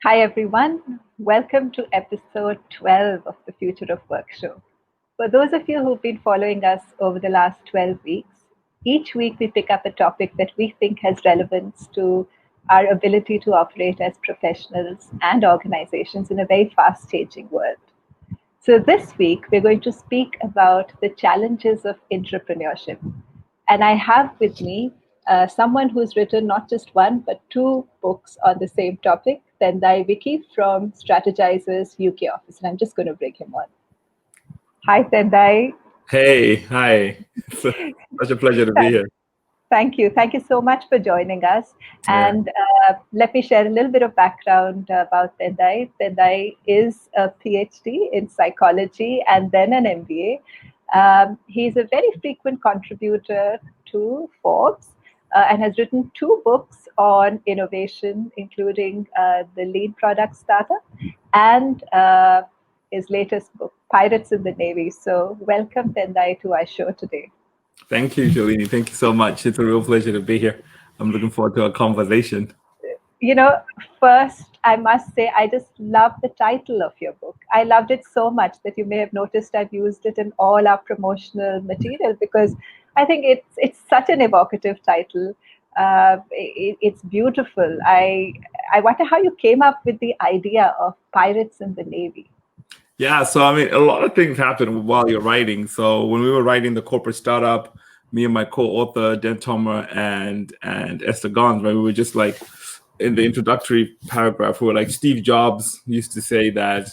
Hi, everyone. Welcome to episode 12 of the Future of Work show. For those of you who've been following us over the last 12 weeks, each week we pick up a topic that we think has relevance to our ability to operate as professionals and organizations in a very fast changing world. So, this week we're going to speak about the challenges of entrepreneurship. And I have with me someone who's written not just one, but two books on the same topic, Tendai Vicky from Strategizers UK office. And I'm just going to bring him on. Hi, Tendai. Hey, hi. It's such a pleasure to be here. Thank you. Thank you so much for joining us. Yeah. And let me share a little bit of background about Tendai. Tendai is a PhD in psychology and then an MBA. He's a very frequent contributor to Forbes and has written two books on innovation, including the Lean Product Startup and his latest book, Pirates in the Navy. So, welcome, Tendai, to our show today. Thank you, Jolene. Thank you so much. It's a real pleasure to be here. I'm looking forward to our conversation. you know, First, I must say, I just love the title of your book. I loved it so much that you may have noticed I've used it in all our promotional material because I think it's such an evocative title. It's beautiful. I wonder how you came up with the idea of pirates in the Navy. Yeah, so I mean, a lot of things happen while you're writing. So when we were writing the corporate startup, me and my co-author Dan Tomer and Esther Gons, right, we were just like in the introductory paragraph, we were like Steve Jobs used to say that,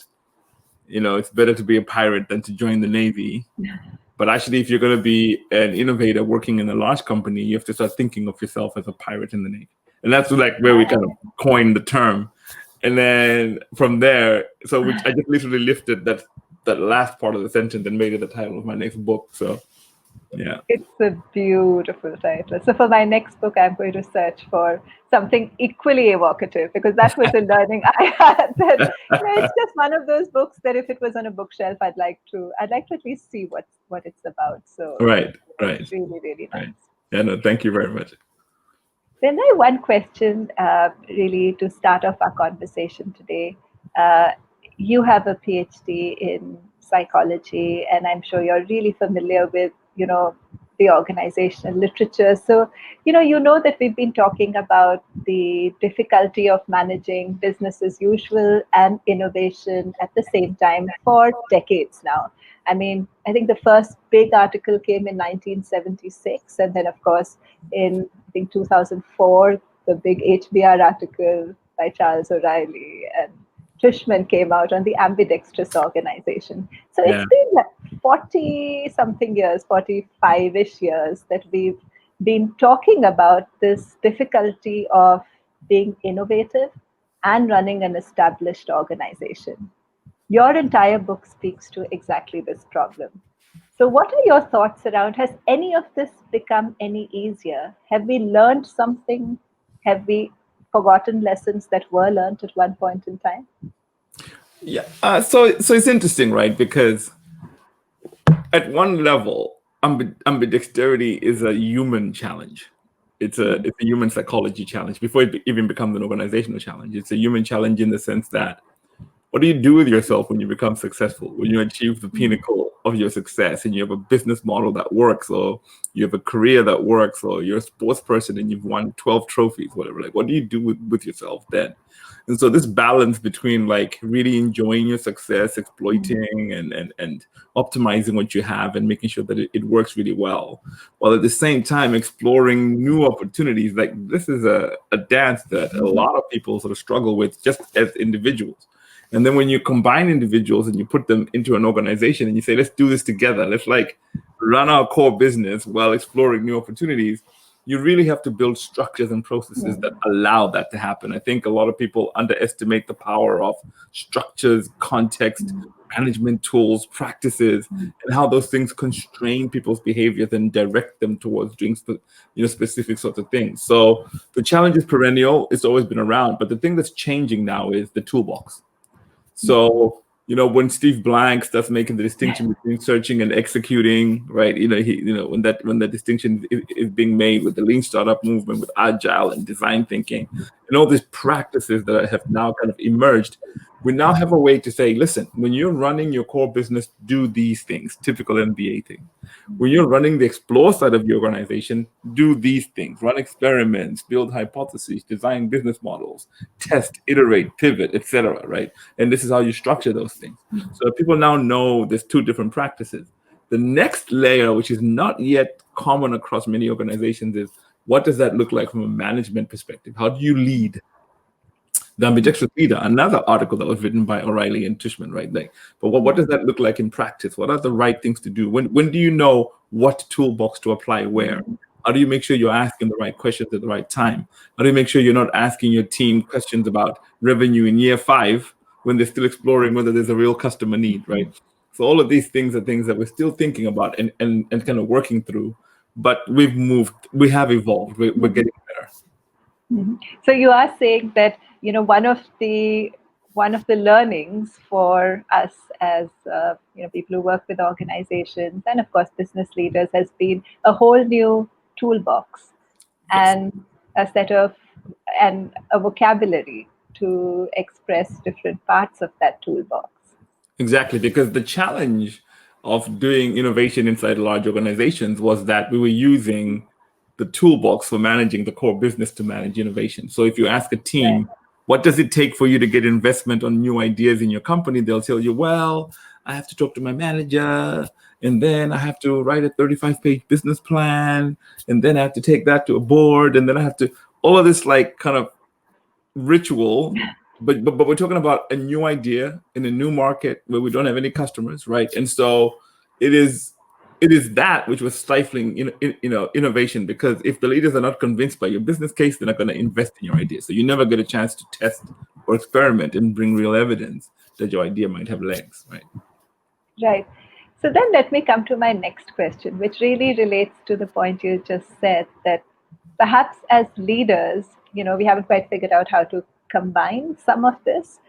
it's better to be a pirate than to join the Navy. But actually, if you're going to be an innovator working in a large company, you have to start thinking of yourself as a pirate in the Navy. And that's like where we kind of coined the term. And then from there, I just literally lifted that last part of the sentence and made it the title of my next book. So, yeah. It's a beautiful title. So for my next book, I'm going to search for something equally evocative because that was a learning I had. That it's just one of those books that if it was on a bookshelf, I'd like to at least see what it's about. So Right, right, really, really nice. right. Yeah, no, thank you very much. Then I have one question, really, to start off our conversation today. Uh, you have a PhD in psychology, and I'm sure you're really familiar with, the organizational literature. So, you know that we've been talking about the difficulty of managing business as usual and innovation at the same time for decades now. I mean, I think the first big article came in 1976, and then, of course, in I think 2004, the big HBR article by Charles O'Reilly and Tushman came out on the ambidextrous organization. So it's Yeah. been like 40 something years, 45-ish years that we've been talking about this difficulty of being innovative and running an established organization. Your entire book speaks to exactly this problem. So, what are your thoughts around? Has any of this become any easier? Have we learned something? Have we forgotten lessons that were learned at one point in time? Yeah. So it's interesting, right? Because at one level, ambidexterity is a human challenge. It's a human psychology challenge before it even becomes an organizational challenge. It's a human challenge in the sense that what do you do with yourself when you become successful, when you achieve the pinnacle of your success and you have a business model that works, or you have a career that works, or you're a sports person and you've won 12 trophies, whatever. Like, what do you do with yourself then? And so this balance between like really enjoying your success, exploiting and optimizing what you have and making sure that it works really well, while at the same time exploring new opportunities. Like this is a dance that a lot of people sort of struggle with just as individuals. And then when you combine individuals and you put them into an organization and you say, let's do this together, let's like run our core business while exploring new opportunities, you really have to build structures and processes that allow that to happen. I think a lot of people underestimate the power of structures, context, management tools, practices, and how those things constrain people's behaviors and direct them towards doing specific sorts of things. So the challenge is perennial. It's always been around. But the thing that's changing now is the toolbox. So when Steve Blank starts making the distinction between searching and executing, right? When that distinction is being made with the lean startup movement, with agile and design thinking, and all these practices that have now kind of emerged, we now have a way to say, listen, when you're running your core business, do these things, typical MBA thing. When you're running the explore side of your organization, do these things, run experiments, build hypotheses, design business models, test, iterate, pivot, etc. Right? And this is how you structure those things. So people now know there's two different practices. The next layer, which is not yet common across many organizations, is what does that look like from a management perspective? How do you lead? The ambidextrous leader, another article that was written by O'Reilly and Tushman, right? But what does that look like in practice? What are the right things to do? When do you know what toolbox to apply where? How do you make sure you're asking the right questions at the right time? How do you make sure you're not asking your team questions about revenue in year 5 when they're still exploring whether there's a real customer need, right? So all of these things are things that we're still thinking about and kind of working through, but we have evolved, we're getting better. So you are saying that one of the learnings for us as people who work with organizations and of course business leaders has been a whole new toolbox and a set of and a vocabulary to express different parts of that toolbox. Exactly, because the challenge of doing innovation inside large organizations was that we were using the toolbox for managing the core business to manage innovation. So if you ask a team, what does it take for you to get investment on new ideas in your company? They'll tell you, well, I have to talk to my manager, and then I have to write a 35-page business plan, and then I have to take that to a board, and then I have to, all of this like kind of ritual. But we're talking about a new idea in a new market where we don't have any customers, right? And so it is that which was stifling innovation, because if the leaders are not convinced by your business case, they're not going to invest in your idea. So you never get a chance to test or experiment and bring real evidence that your idea might have legs, right? Right. So then let me come to my next question, which really relates to the point you just said, that perhaps as leaders, we haven't quite figured out how to combine some of this.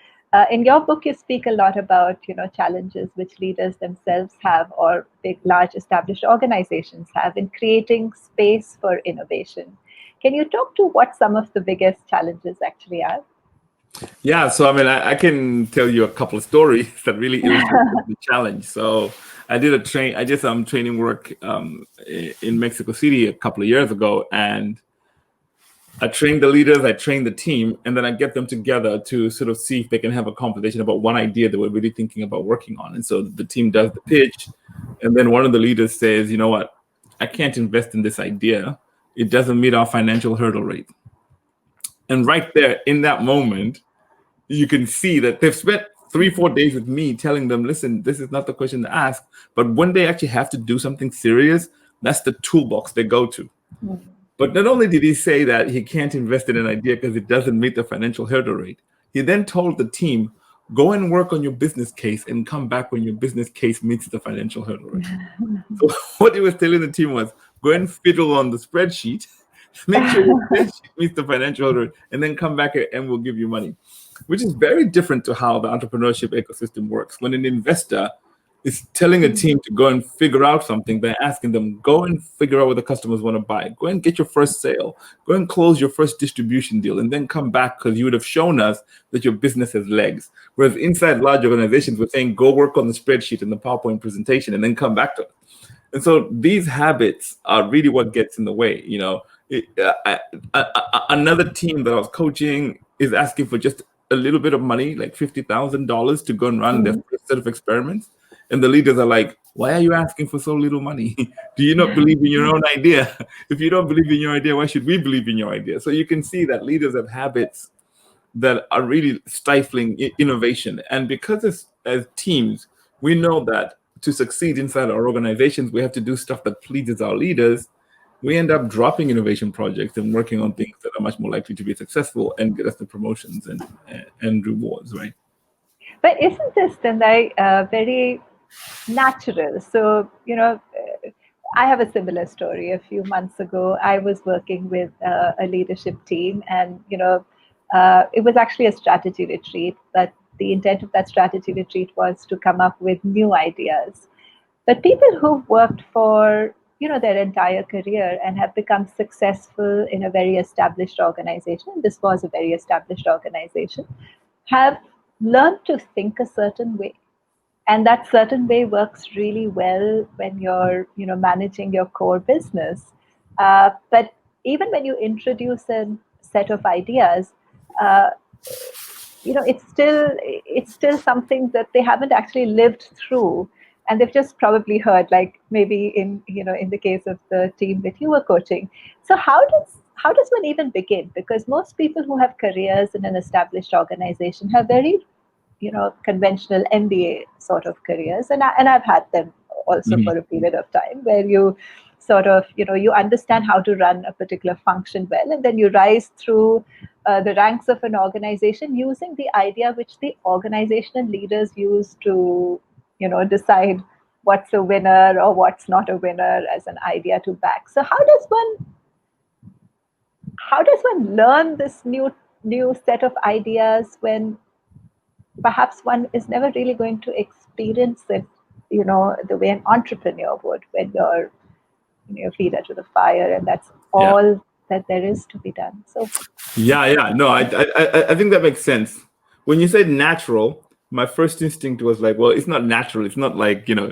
In your book, you speak a lot about, challenges which leaders themselves have, or big, large established organizations have, in creating space for innovation. Can you talk to what some of the biggest challenges actually are? Yeah, so I mean, I can tell you a couple of stories that really illustrate the challenge. So I did some training work in Mexico City a couple of years ago, and I train the leaders, I train the team, and then I get them together to sort of see if they can have a conversation about one idea that we're really thinking about working on. And so the team does the pitch, and then one of the leaders says, you know what, I can't invest in this idea. It doesn't meet our financial hurdle rate. And right there in that moment, you can see that they've spent 3-4 days with me telling them, listen, this is not the question to ask. But when they actually have to do something serious, that's the toolbox they go to. But not only did he say that he can't invest in an idea because it doesn't meet the financial hurdle rate, he then told the team, go and work on your business case and come back when your business case meets the financial hurdle rate. So what he was telling the team was, go and fiddle on the spreadsheet, make sure your spreadsheet meets the financial hurdle rate, and then come back and we'll give you money, which is very different to how the entrepreneurship ecosystem works. When an investor is telling a team to go and figure out something by asking them, go and figure out what the customers want to buy. Go and get your first sale. Go and close your first distribution deal, and then come back because you would have shown us that your business has legs. Whereas inside large organizations, we're saying, go work on the spreadsheet and the PowerPoint presentation and then come back to it. And so these habits are really what gets in the way. Another team that I was coaching is asking for just a little bit of money, like $50,000, to go and run their first set of experiments. And the leaders are like, why are you asking for so little money? Do you not believe in your own idea? If you don't believe in your idea, why should we believe in your idea? So you can see that leaders have habits that are really stifling innovation. And because as teams, we know that to succeed inside our organizations, we have to do stuff that pleases our leaders. We end up dropping innovation projects and working on things that are much more likely to be successful and get us the promotions and rewards, right? But isn't this, Tendai, very natural? So, I have a similar story. A few months ago, I was working with a leadership team, and, it was actually a strategy retreat, but the intent of that strategy retreat was to come up with new ideas. But people who've worked for their entire career and have become successful in a very established organization, this was a very established organization, have learned to think a certain way. And that certain way works really well when you're managing your core business. But even when you introduce a set of ideas, uh, it's still something that they haven't actually lived through, and they've just probably heard, like maybe in the case of the team that you were coaching. So how does one even begin? Because most people who have careers in an established organization have very conventional MBA sort of careers, and I've had them also Mhm. for a period of time, where you sort of you understand how to run a particular function well, and then you rise through the ranks of an organization using the idea which the organizational leaders use to decide what's a winner or what's not a winner as an idea to back. So how does one learn this new set of ideas when perhaps one is never really going to experience it, the way an entrepreneur would, when your feet are to the fire and that's Yeah. all that there is to be done. So, Yeah. No, I think that makes sense. When you said natural, my first instinct was like, well, it's not natural. It's not like, yeah,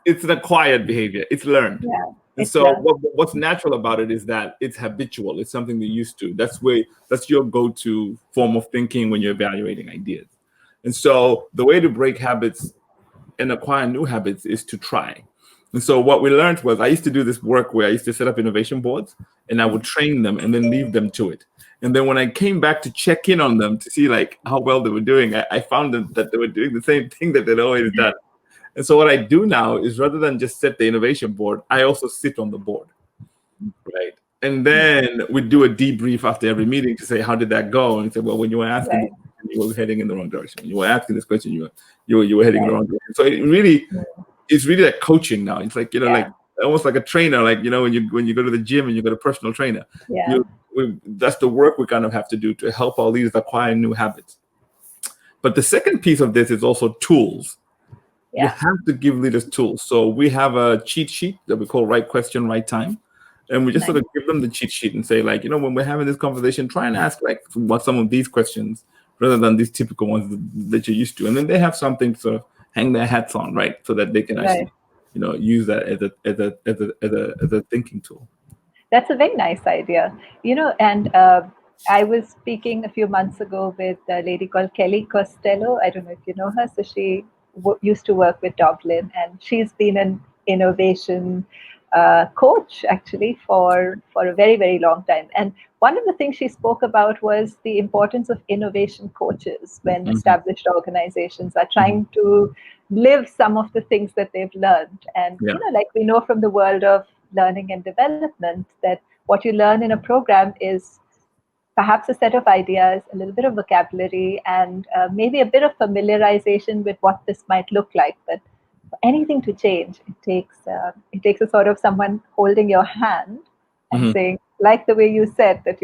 it's an acquired behavior. It's learned. yeah, And it's so learned. what's natural about it is that it's habitual. It's something you're used to. That's your go-to form of thinking when you're evaluating ideas. And so the way to break habits and acquire new habits is to try. And so what we learned was I used to do this work where I used to set up innovation boards and I would train them and then leave them to it. And then when I came back to check in on them to see like how well they were doing, I found that they were doing the same thing that they'd always done. And so what I do now is rather than just set the innovation board, I also sit on the board, right? And then we do a debrief after every meeting to say, how did that go? And say, well, when you were asking this Right, question, you were heading in the wrong direction. When you were asking this question, you were heading in the right. wrong direction. So it's really like coaching now. It's like, like Yeah, almost like a trainer, like, when you go to the gym and you got a personal trainer, yeah, that's the work we kind of have to do to help our leaders acquire new habits. But the second piece of this is also tools. You yeah. have to give leaders tools. So we have a cheat sheet that we call right question, right time. And we just sort Nice. of give them the cheat sheet and say, like, when we're having this conversation, try and ask like what some of these questions rather than these typical ones that you're used to. And then they have something to sort of hang their hats on, right? So that they can Right. actually, use that as a thinking tool. That's a very nice idea. And I was speaking a few months ago with a lady called Kelly Costello. I don't know if you know her. So she used to work with Dublin, and she's been an innovation coach actually for a very, very long time. And one of the things she spoke about was the importance of innovation coaches when Mm-hmm. established organizations are Mm-hmm. trying to live some of the things that they've learned. And, Yeah. like we know from the world of learning and development, that what you learn in a program is perhaps a set of ideas, a little bit of vocabulary, and maybe a bit of familiarization with what this might look like. But for anything to change, it takes a sort of someone holding your hand and Mm-hmm. saying, like the way you said that,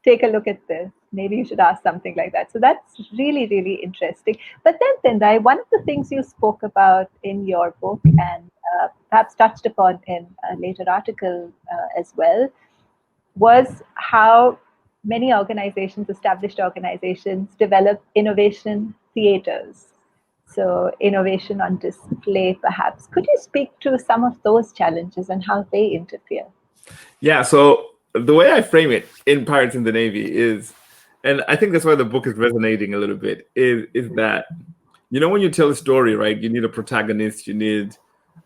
take a look at this. Maybe you should ask something like that. So that's really, really interesting. But then, Tendai, one of the things you spoke about in your book, and perhaps touched upon in a later article as well, was how many organizations, established organizations, develop innovation theaters. So, innovation on display, perhaps. Could you speak to some of those challenges and how they interfere? Yeah. So the way I frame it in Pirates in the Navy is, and I think that's why the book is resonating a little bit, is that when you tell a story, right? You need a protagonist. You need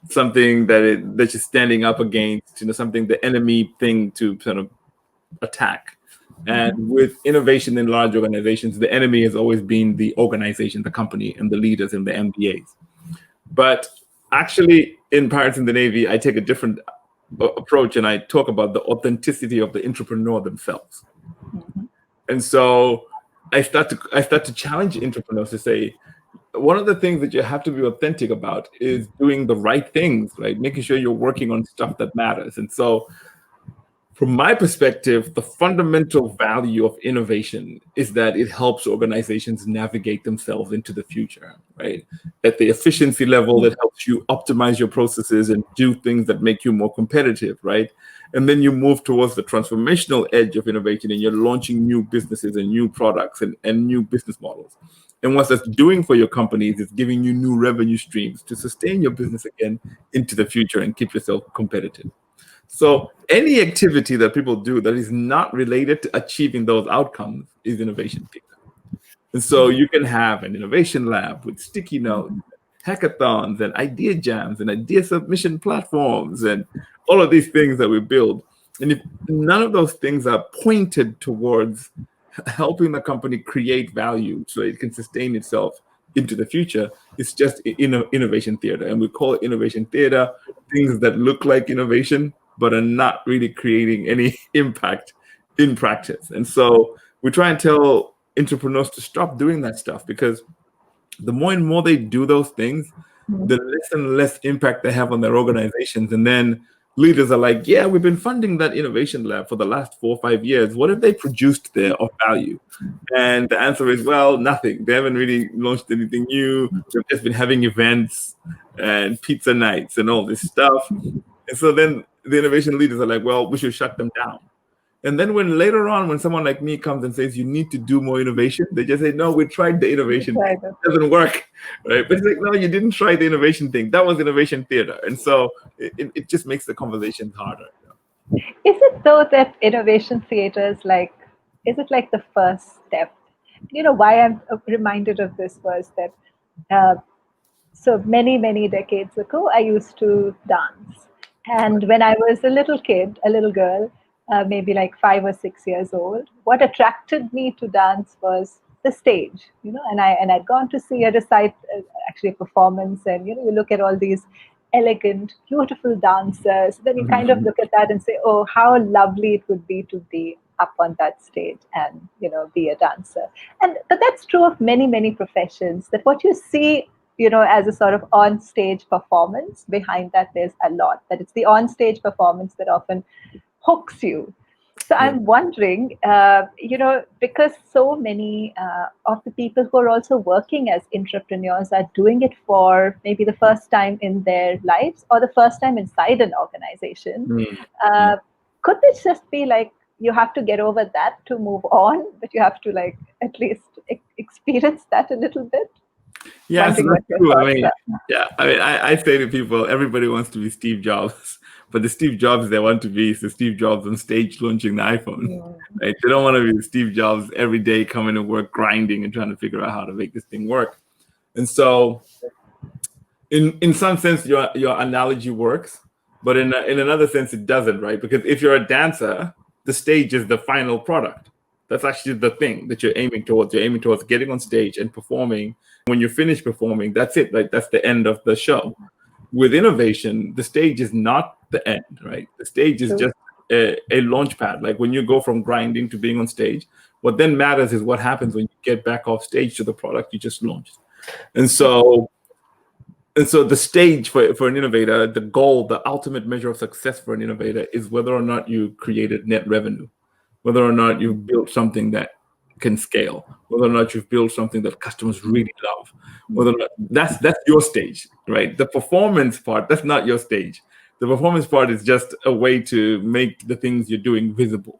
something that you're standing up against. Something the enemy thing to sort of attack. And Mhm. with innovation in large organizations, the enemy has always been the organization, the company, and the leaders and the MBAs. But actually, in Pirates in the Navy, I take a different approach and I talk about the authenticity of the entrepreneur themselves. Mhm. And so I start to challenge entrepreneurs to say, one of the things that you have to be authentic about is doing the right things, right? Making sure you're working on stuff that matters. And so From my perspective, the fundamental value of innovation is that it helps organizations navigate themselves into the future, right? At the efficiency level, it helps you optimize your processes and do things that make you more competitive, right? And then you move towards the transformational edge of innovation and you're launching new businesses and new products and new business models. And what that's doing for your companies is giving you new revenue streams to sustain your business again into the future and keep yourself competitive. So any activity that people do that is not related to achieving those outcomes is innovation theater. And so you can have an innovation lab with sticky notes, hackathons, and idea jams, and idea submission platforms, and all of these things that we build. And if none of those things are pointed towards helping the company create value so it can sustain itself into the future, it's just innovation theater. And we call it innovation theater, things that look like innovation, but are not really creating any impact in practice. And so we try and tell entrepreneurs to stop doing that stuff, because the more and more they do those things, the less and less impact they have on their organizations. And then leaders are like, yeah, we've been funding that innovation lab for the last 4 or 5 years. What have they produced there of value? And the answer is, well, nothing. They haven't really launched anything new. They've just been having events and pizza nights and all this stuff. And so then the innovation leaders are like, well, we should shut them down. And then when later on, when someone like me comes and says, you need to do more innovation, they just say, no, we tried the innovation thing. It doesn't work, right? But it's like, no, you didn't try the innovation thing. That was innovation theater. And so it just makes the conversations harder. Is it though that innovation theater is it like the first step? You know, why I'm reminded of this was that so many decades ago, I used to dance. And when I was a little kid, a little girl, maybe like 5 or 6 years old, what attracted me to dance was the stage, and I'd gone to see a recite, actually a performance, and you look at all these elegant, beautiful dancers, then you kind of look at that and say, oh, how lovely it would be to be up on that stage and be a dancer. And but that's true of many professions, that what you see as a sort of on-stage performance, behind that there's a lot, that it's the on-stage performance that often hooks you. So I'm wondering, because so many of the people who are also working as entrepreneurs are doing it for maybe the first time in their lives or the first time inside an organization, could this just be like, you have to get over that to move on, but you have to like at least experience that a little bit? Yeah, so that's true. I say to people, everybody wants to be Steve Jobs, but the Steve Jobs they want to be is the Steve Jobs on stage launching the iPhone. Right? They don't want to be Steve Jobs every day coming to work, grinding and trying to figure out how to make this thing work. And so, in some sense, your analogy works, but in another sense, it doesn't, right? Because if you're a dancer, the stage is the final product. That's actually the thing that you're aiming towards. You're aiming towards getting on stage and performing. When you finish performing, that's it. Like that's the end of the show. With innovation, the stage is not the end, right? The stage is just a launch pad. Like when you go from grinding to being on stage, what then matters is what happens when you get back off stage to the product you just launched. And so the stage for an innovator, the goal, the ultimate measure of success for an innovator is whether or not you created net revenue, whether or not you've built something that can scale, whether or not you've built something that customers really love, whether or not that's your stage, right? The performance part, that's not your stage. The performance part is just a way to make the things you're doing visible,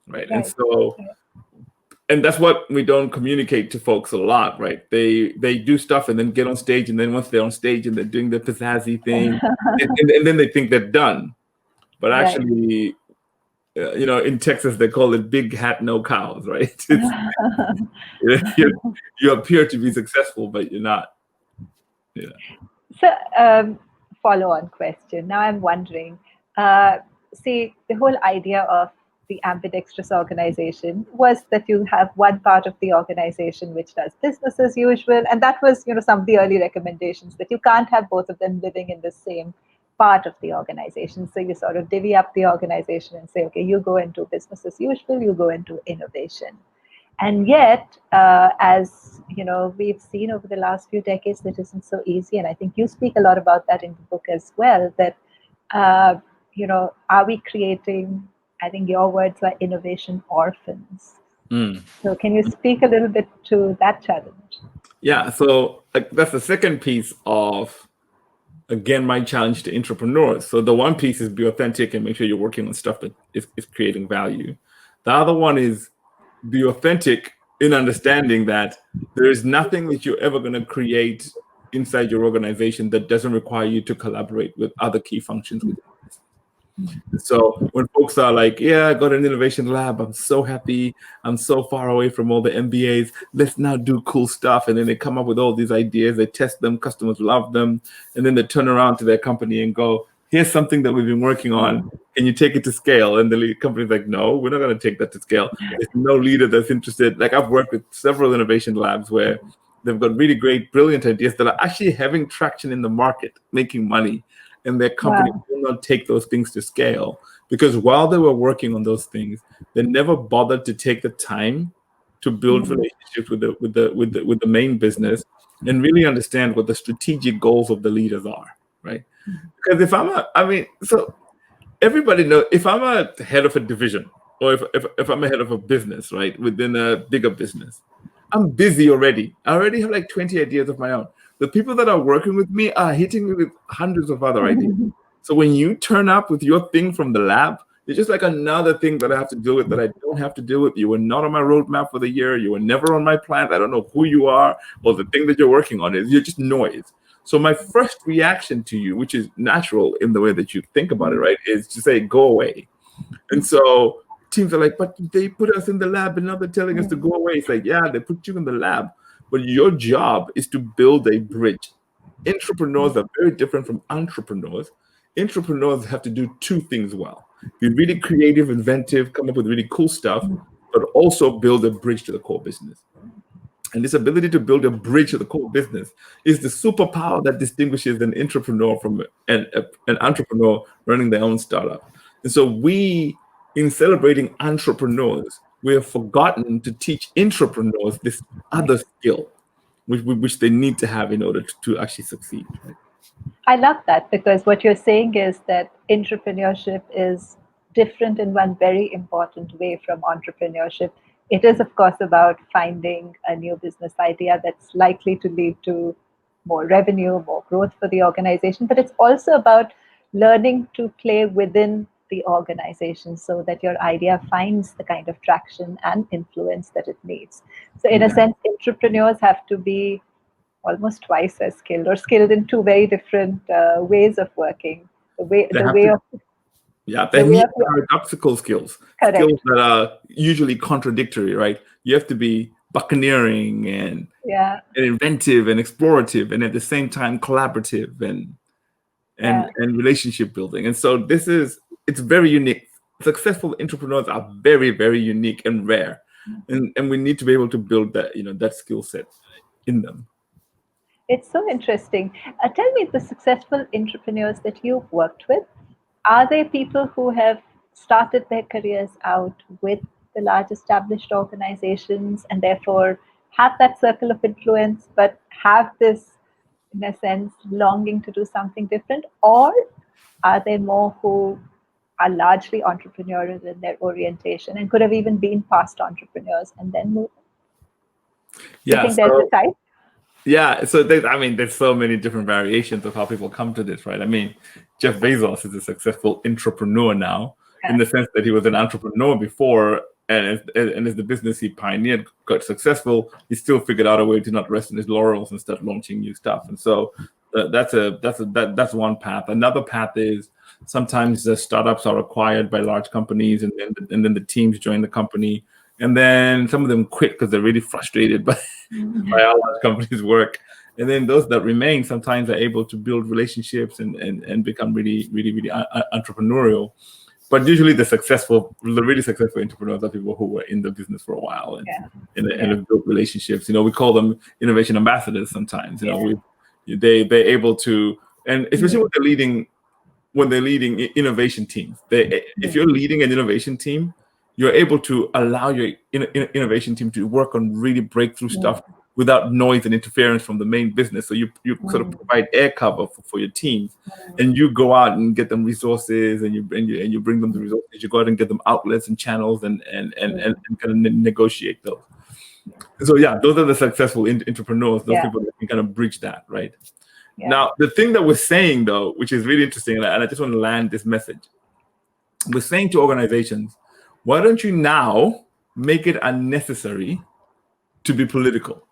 right? And so, and that's what we don't communicate to folks a lot, right? They do stuff and then get on stage, and then once they're on stage and they're doing the pizzazzy thing, and then they think they're done. But actually, in Texas, they call it big hat, no cows, right? You appear to be successful, but you're not. Yeah. So, follow-on question. Now I'm wondering, see, the whole idea of the ambidextrous organization was that you have one part of the organization which does business as usual, and that was, some of the early recommendations, that you can't have both of them living in the same part of the organization. So you sort of divvy up the organization and say, okay, you go into business as usual, you go into innovation. And yet, as we've seen over the last few decades, that isn't so easy. And I think you speak a lot about that in the book as well, that, are we creating I think your words were innovation orphans. Mm. So can you speak a little bit to that challenge? Yeah, so that's the second piece of, again, my challenge to entrepreneurs. So the one piece is be authentic and make sure you're working on stuff that is creating value. The other one is be authentic in understanding that there is nothing that you're ever going to create inside your organization that doesn't require you to collaborate with other key functions within the business. So when folks are like, yeah, I got an innovation lab, I'm so happy, I'm so far away from all the MBAs, let's now do cool stuff. And then they come up with all these ideas, they test them, customers love them, and then they turn around to their company and go, here's something that we've been working on, can you take it to scale? And the company's like, no, we're not going to take that to scale. There's no leader that's interested. Like, I've worked with several innovation labs where they've got really great, brilliant ideas that are actually having traction in the market, making money, and their company Wow. will not take those things to scale because while they were working on those things, they never bothered to take the time to build relationships with the main business and really understand what the strategic goals of the leaders are, right? Because so everybody knows if I'm a head of a division or if I'm a head of a business, right, within a bigger business, I'm busy already. I already have like 20 ideas of my own. The people that are working with me are hitting me with hundreds of other ideas. So when you turn up with your thing from the lab, it's just like another thing that I have to deal with that I don't have to deal with. You were not on my roadmap for the year. You were never on my plan. I don't know who you are or the thing that you're working on is. You're just noise. So my first reaction to you, which is natural in the way that you think about it, right, is to say, go away. And so teams are like, but they put us in the lab and now they're telling us to go away. It's like, yeah, they put you in the lab, but your job is to build a bridge. Entrepreneurs are very different from entrepreneurs. Entrepreneurs have to do two things well: be really creative, inventive, come up with really cool stuff, but also build a bridge to the core business. And this ability to build a bridge to the core business is the superpower that distinguishes an entrepreneur from an entrepreneur running their own startup. And so in celebrating entrepreneurs, we have forgotten to teach entrepreneurs this other skill, which they need to have in order to actually succeed. Right? I love that because what you're saying is that entrepreneurship is different in one very important way from entrepreneurship. It is, of course, about finding a new business idea that's likely to lead to more revenue, more growth for the organization, but it's also about learning to play within the organization so that your idea finds the kind of traction and influence that it needs. So, in a Yeah. sense, entrepreneurs have to be almost twice as skilled or skilled in two very different ways of working. The way, They the have way to, of yeah, they the way need of paradoxical skills, skills correct. that are usually contradictory, right? You have to be buccaneering Yeah, and inventive and explorative and at the same time collaborative yeah. and relationship building. And so it's very unique. Successful entrepreneurs are very, very unique and rare. And we need to be able to build that skill set in them. It's so interesting. Tell me, the successful entrepreneurs that you've worked with, are they people who have started their careers out with the large established organizations and therefore have that circle of influence, but have this, in a sense, longing to do something different? Or are they more who are largely entrepreneurial in their orientation and could have even been past entrepreneurs and then move? Do you Yeah. think there's a So type? yeah. So there's so many different variations of how people come to this, right? I mean, Jeff Bezos is a successful entrepreneur now, in Yeah. the sense that he was an entrepreneur before, and as the business he pioneered got successful, he still figured out a way to not rest on his laurels and start launching new stuff. And so that's one path. Another path is sometimes the startups are acquired by large companies, and then the teams join the company, and then some of them quit because they're really frustrated by how large companies work. And then those that remain sometimes are able to build relationships and become really, really, really entrepreneurial. But usually the really successful entrepreneurs are people who were in the business for a while Yeah. and Yeah. have built relationships. We call them innovation ambassadors sometimes. Yeah. They're able to, and especially when they're leading innovation teams. If you're leading an innovation team, you're able to allow your innovation team to work on really breakthrough stuff without noise and interference from the main business. So you sort of provide air cover for your teams, and you go out and get them resources, and you bring them the resources. You go out and get them outlets and channels, and kind of negotiate those. So yeah, those are the successful entrepreneurs. Those people that can kind of bridge that, right? Yeah. Now, the thing that we're saying though, which is really interesting, and I just want to land this message. We're saying to organizations, why don't you now make it unnecessary to be political?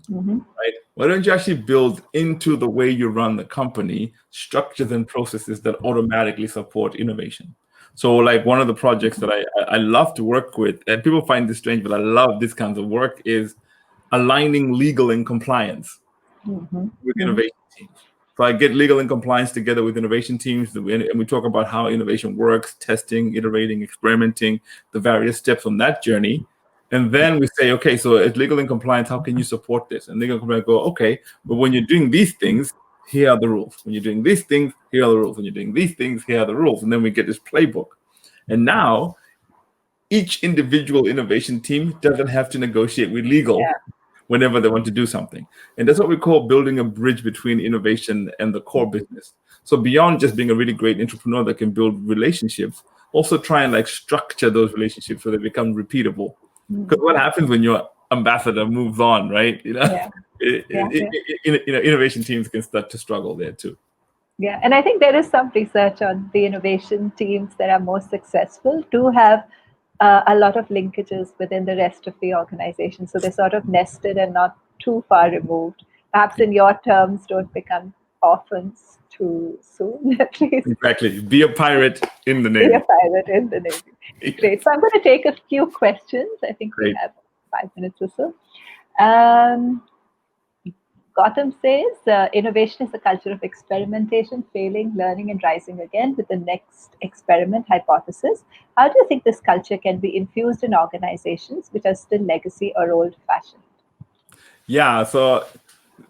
Right? Why don't you actually build into the way you run the company structures and processes that automatically support innovation? So like one of the projects that I love to work with, and people find this strange, but I love this kind of work, is aligning legal and compliance with innovation teams. So I get legal and compliance together with innovation teams, and we talk about how innovation works, testing, iterating, experimenting, the various steps on that journey. And then we say, okay, so at legal and compliance, how can you support this? And legal and compliance go, okay, but when you're doing these things, here are the rules. When you're doing these things, here are the rules. When you're doing these things, here are the rules. And then we get this playbook. And now each individual innovation team doesn't have to negotiate with legal whenever they want to do something. And that's what we call building a bridge between innovation and the core business. So beyond just being a really great entrepreneur that can build relationships, also try and like structure those relationships so they become repeatable. Because what happens when your ambassador moves on, right? Innovation teams can start to struggle there too. Yeah, and I think there is some research on the innovation teams that are most successful to have a lot of linkages within the rest of the organization. So they're sort of nested and not too far removed. Perhaps in your terms, don't become orphans too soon, at least. Exactly. Be a pirate in the Navy. Be a pirate in the Navy. Great. So I'm going to take a few questions. I think we have 5 minutes or so. Gautam says, innovation is a culture of experimentation, failing, learning, and rising again with the next experiment hypothesis. How do you think this culture can be infused in organizations which are still legacy or old-fashioned? Yeah, so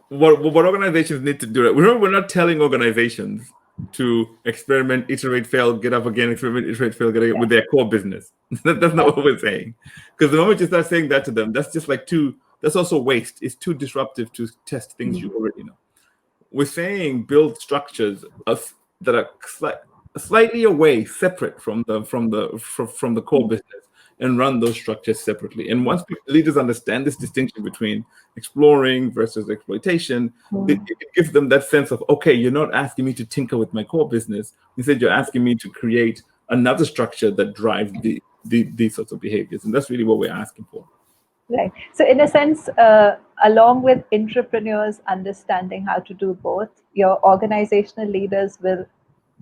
what organizations need to do, remember, we're not telling organizations to experiment, iterate, fail, get up again, experiment, iterate, fail, get up with their core business. That's not what we're saying. Because the moment you start saying that to them, that's just like that's also waste. It's too disruptive to test things you already know. We're saying build structures that are slightly away, separate from the core business, and run those structures separately. And once leaders understand this distinction between exploring versus exploitation, it gives them that sense of, okay, you're not asking me to tinker with my core business. Instead, you're asking me to create another structure that drives these sorts of behaviors. And that's really what we're asking for. Right. So in a sense, along with entrepreneurs understanding how to do both, your organizational leaders will,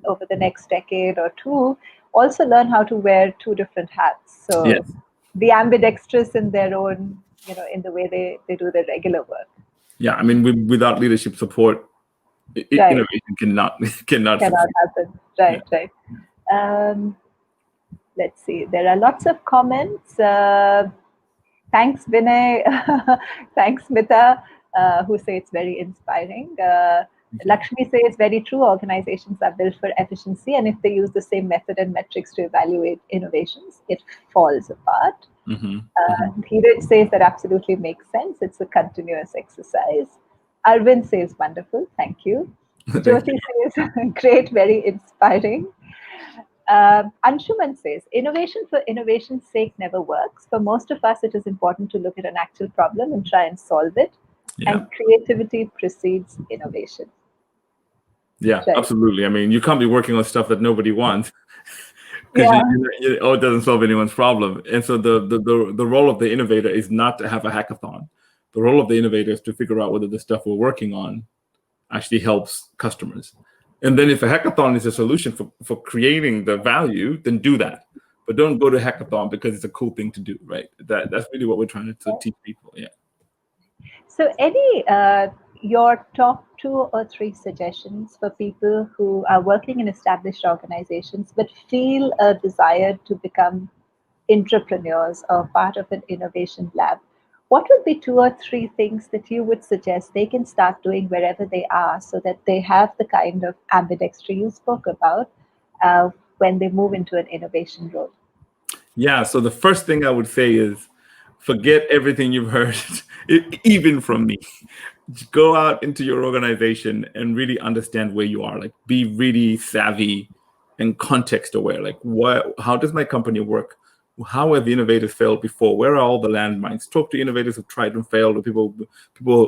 over the next decade or two, also learn how to wear two different hats. So be ambidextrous in their own, in the way they do their regular work. Yeah, I mean, without leadership support, innovation cannot happen. Right, right. Let's see. There are lots of comments. Thanks, Vinay. Thanks, Mita, who say it's very inspiring. Lakshmi says, very true, organizations are built for efficiency, and if they use the same method and metrics to evaluate innovations, it falls apart. Dheeraj says that absolutely makes sense. It's a continuous exercise. Arvind says, wonderful, thank you. Jyoti says, great, very inspiring. Anshuman says, innovation for innovation's sake never works. For most of us, it is important to look at an actual problem and try and solve it. And creativity precedes innovation. Yeah, absolutely. I mean, you can't be working on stuff that nobody wants because it doesn't solve anyone's problem. And so the role of the innovator is not to have a hackathon. The role of the innovator is to figure out whether the stuff we're working on actually helps customers. And then if a hackathon is a solution for creating the value, then do that. But don't go to hackathon because it's a cool thing to do, right? That's really what we're trying to teach people. Yeah. So your top 2 or 3 suggestions for people who are working in established organizations but feel a desire to become entrepreneurs or part of an innovation lab, what would be 2 or 3 things that you would suggest they can start doing wherever they are so that they have the kind of ambidextrosity you spoke about when they move into an innovation role? Yeah, so the first thing I would say is Forget everything you've heard, even from me. Go out into your organization and really understand where you are. Like, be really savvy and context aware. Like, how does my company work? How have the innovators failed before? Where are all the landmines? Talk to innovators who've tried and failed, or people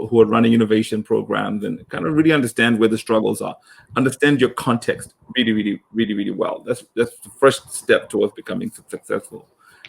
who are running innovation programs, and kind of really understand where the struggles are. Understand your context really, really, really, really well. That's the first step towards becoming successful.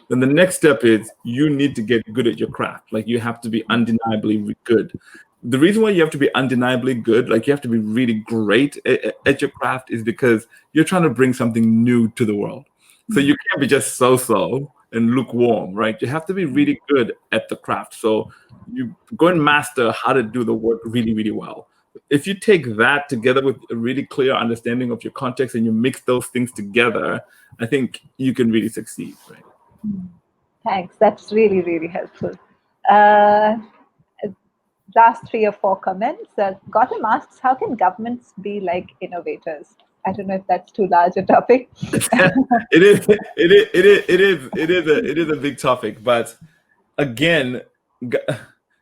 Then the next step is you need to get good at your craft. Like, you have to be undeniably good. The reason why you have to be undeniably good, like you have to be really great at your craft, is because you're trying to bring something new to the world. So you can't be just so-so and lukewarm, right? You have to be really good at the craft. So you go and master how to do the work really, really well. If you take that together with a really clear understanding of your context and you mix those things together, I think you can really succeed, right? Thanks. That's really, really helpful. Uh, Last 3 or 4 comments. Gautam asks, how can governments be like innovators? I don't know if that's too large a topic. It is a big topic, but again,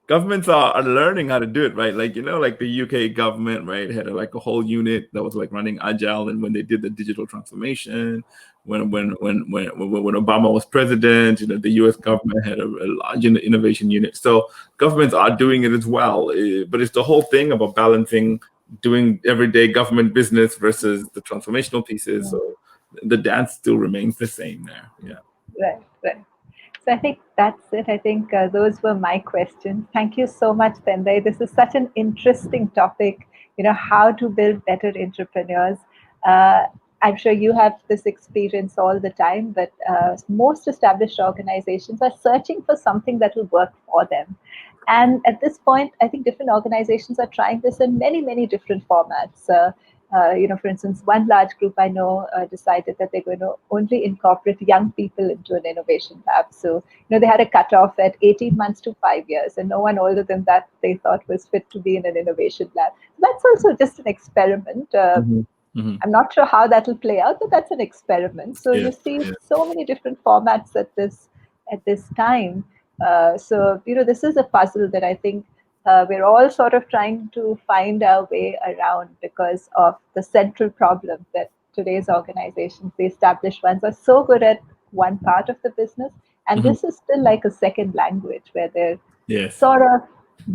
governments are learning how to do it, right? Like, like the UK government, right, had like a whole unit that was like running agile, and when they did the digital transformation, when Obama was president, the US government had a large innovation unit. So governments are doing it as well, but it's the whole thing about balancing doing everyday government business versus the transformational pieces. So the dance still remains the same there. Yeah. Right. So I think that's it. I think those were my questions. Thank you so much, Tendai. This is such an interesting topic, how to build better entrepreneurs. I'm sure you have this experience all the time, but most established organizations are searching for something that will work for them. And at this point, I think different organizations are trying this in many, many different formats. For instance, one large group I know decided that they're going to only incorporate young people into an innovation lab. So, they had a cutoff at 18 months to 5 years, and no one older than that they thought was fit to be in an innovation lab. That's also just an experiment. I'm not sure how that will play out, but that's an experiment. So you see so many different formats at this time. So this is a puzzle that I think we're all sort of trying to find our way around, because of the central problem that today's organizations, the established ones, are so good at one part of the business, and this is still like a second language where they're sort of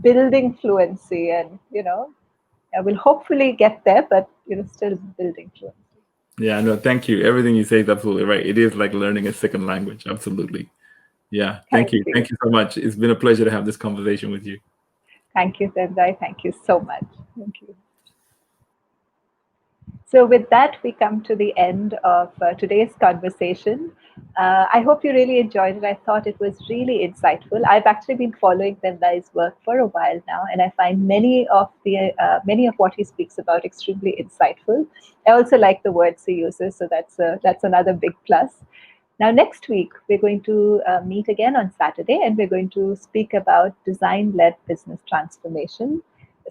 building fluency, and we'll hopefully get there, but still building fluency. Yeah, no, thank you. Everything you say is absolutely right. It is like learning a second language. Absolutely. Yeah. Thank you. Thank you so much. It's been a pleasure to have this conversation with you. Thank you, Tendai. Thank you so much. Thank you. So with that, we come to the end of today's conversation. I hope you really enjoyed it. I thought it was really insightful. I've actually been following Tendai's work for a while now, and I find many of what he speaks about extremely insightful. I also like the words he uses, so that's another big plus. Now, next week, we're going to meet again on Saturday, and we're going to speak about design-led business transformation.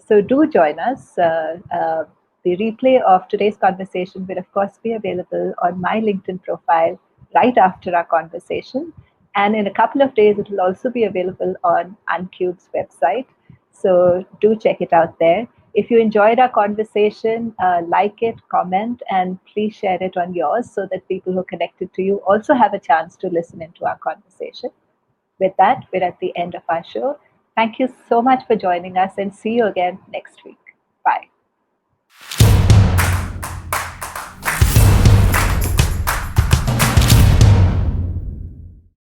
So do join us. The replay of today's conversation will, of course, be available on my LinkedIn profile right after our conversation. And in a couple of days, it will also be available on Uncube's website. So do check it out there. If you enjoyed our conversation, like it, comment, and please share it on yours so that people who are connected to you also have a chance to listen into our conversation. With that, we're at the end of our show. Thank you so much for joining us, and see you again next week. Bye.